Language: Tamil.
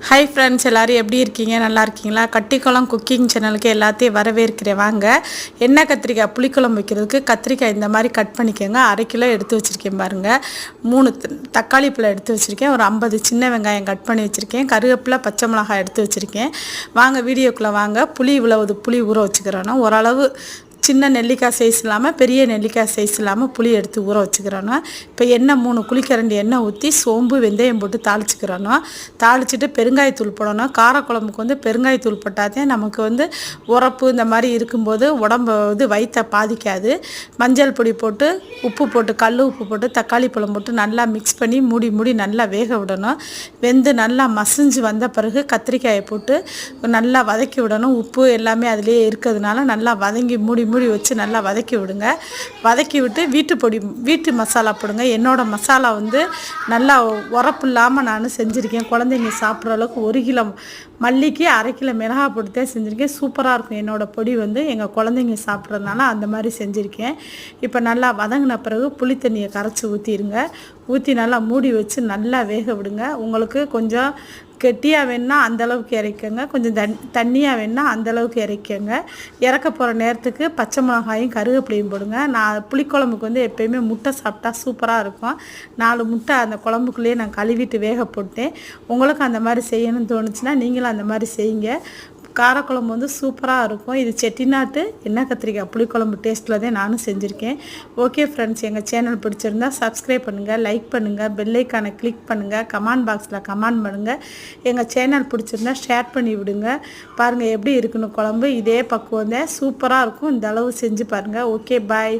ஹாய் ஃப்ரெண்ட்ஸ், எல்லோரும் எப்படி இருக்கீங்க? நல்லா இருக்கீங்களா? கட்டிக்குளம் குக்கிங் சேனலுக்கு எல்லாத்தையும் வரவேற்கிறேன். வாங்க. எண்ணெய் கத்திரிக்காய் புளிக்குழம்பு வைக்கிறதுக்கு கத்திரிக்காய் இந்த மாதிரி கட் பண்ணிக்கோங்க. 1/2 கிலோ எடுத்து வச்சுருக்கேன் பாருங்கள். 3 தக்காளி பழம் எடுத்து வச்சுருக்கேன். ஒரு 50 சின்ன வெங்காயம் கட் பண்ணி வச்சுருக்கேன். கருவேப்பிலை, பச்சை மிளகாய் எடுத்து வச்சுருக்கேன். வாங்க வீடியோக்குள்ளே வாங்க. புளி இவ்வளவு புளி ஊற வச்சுக்கிறோன்னா ஓரளவு சின்ன நெல்லிக்காய் சைஸ் இல்லாமல் பெரிய நெல்லிக்காய் சைஸ் இல்லாமல் புளி எடுத்து ஊற வச்சுக்கிறோன்னா இப்போ எண்ணெய் 3 குழிக்கரண்டி எண்ணெய் ஊற்றி சோம்பு வெந்தயம் போட்டு தாளிச்சிக்கிறோன்னா தாளிச்சிட்டு பெருங்காயத்தூள் போடணும். காரக்குழம்புக்கு பெருங்காயத்தூள் போட்டாதே நமக்கு உரப்பு இந்த மாதிரி இருக்கும்போது உடம்பு வயிற்றை பாதிக்காது. மஞ்சள் பொடி போட்டு உப்பு போட்டு கல் உப்பு போட்டு தக்காளி பழம் போட்டு நல்லா மிக்ஸ் பண்ணி மூடி நல்லா வேக விடணும். வெந்து நல்லா மசிஞ்சு வந்த பிறகு கத்திரிக்காயை போட்டு நல்லா வதக்கி விடணும். உப்பு எல்லாமே அதிலே இருக்கிறதுனால நல்லா வதங்கி மூடி வச்சு நல்லா வதக்கி விடுங்க. வதக்கி விட்டு வீட்டு மசாலா போடுங்க. என்னோடய மசாலா நல்லா உரப்பு இல்லாமல் நான் செஞ்சுருக்கேன். குழந்தைங்க சாப்பிட்ற அளவுக்கு 1 கிலோ மல்லிக்கு 1/2 கிலோ மிளகாய் போட்டு தான் செஞ்சுருக்கேன். சூப்பராக இருக்கும். என்னோடய பொடி எங்கள் குழந்தைங்க சாப்பிட்றதுனால அந்த மாதிரி செஞ்சுருக்கேன். இப்போ நல்லா வதங்கின பிறகு புளி தண்ணியை கரைச்சி ஊற்றிடுங்க. ஊற்றி நல்லா மூடி வச்சு நல்லா வேக விடுங்க. உங்களுக்கு கொஞ்சம் கெட்டியாக வேணுன்னா அந்தளவுக்கு இறக்கங்க, கொஞ்சம் தண்ணியாக வேணுன்னா அந்தளவுக்கு இறக்கங்க. இறக்க போகிற நேரத்துக்கு பச்சை மிளகாயும் கருவேப்பிலையும் போடுங்க. நான் புளிக்குழம்புக்கு எப்போயுமே முட்டை சாப்பிட்டா சூப்பராக இருக்கும். 4 முட்டை அந்த குழம்புக்குள்ளேயே நான் கழுவிட்டு வேக போட்டேன். உங்களுக்கு அந்த மாதிரி செய்யணும்னு தோணுச்சுன்னா நீங்களும் அந்த மாதிரி செய்யுங்க. காரக்குழம்பு சூப்பராக இருக்கும். இது செட்டிநாட்டு எண்ணெய் கத்திரிக்காய் புளிக்குழம்பு டேஸ்ட்டில் தான் நானும் செஞ்சுருக்கேன். ஓகே ஃப்ரெண்ட்ஸ், எங்கள் சேனல் பிடிச்சிருந்தா சப்ஸ்கிரைப் பண்ணுங்கள், லைக் பண்ணுங்கள், பெல்லைக்கானை கிளிக் பண்ணுங்கள், கமெண்ட் பாக்ஸில் கமெண்ட் பண்ணுங்கள். எங்கள் சேனல் பிடிச்சிருந்தா ஷேர் பண்ணி விடுங்க. பாருங்கள் எப்படி இருக்குன்னு குழம்பு. இதே பக்குவம் தான் சூப்பராக இருக்கும். இந்த அளவு செஞ்சு பாருங்கள். Okay bye.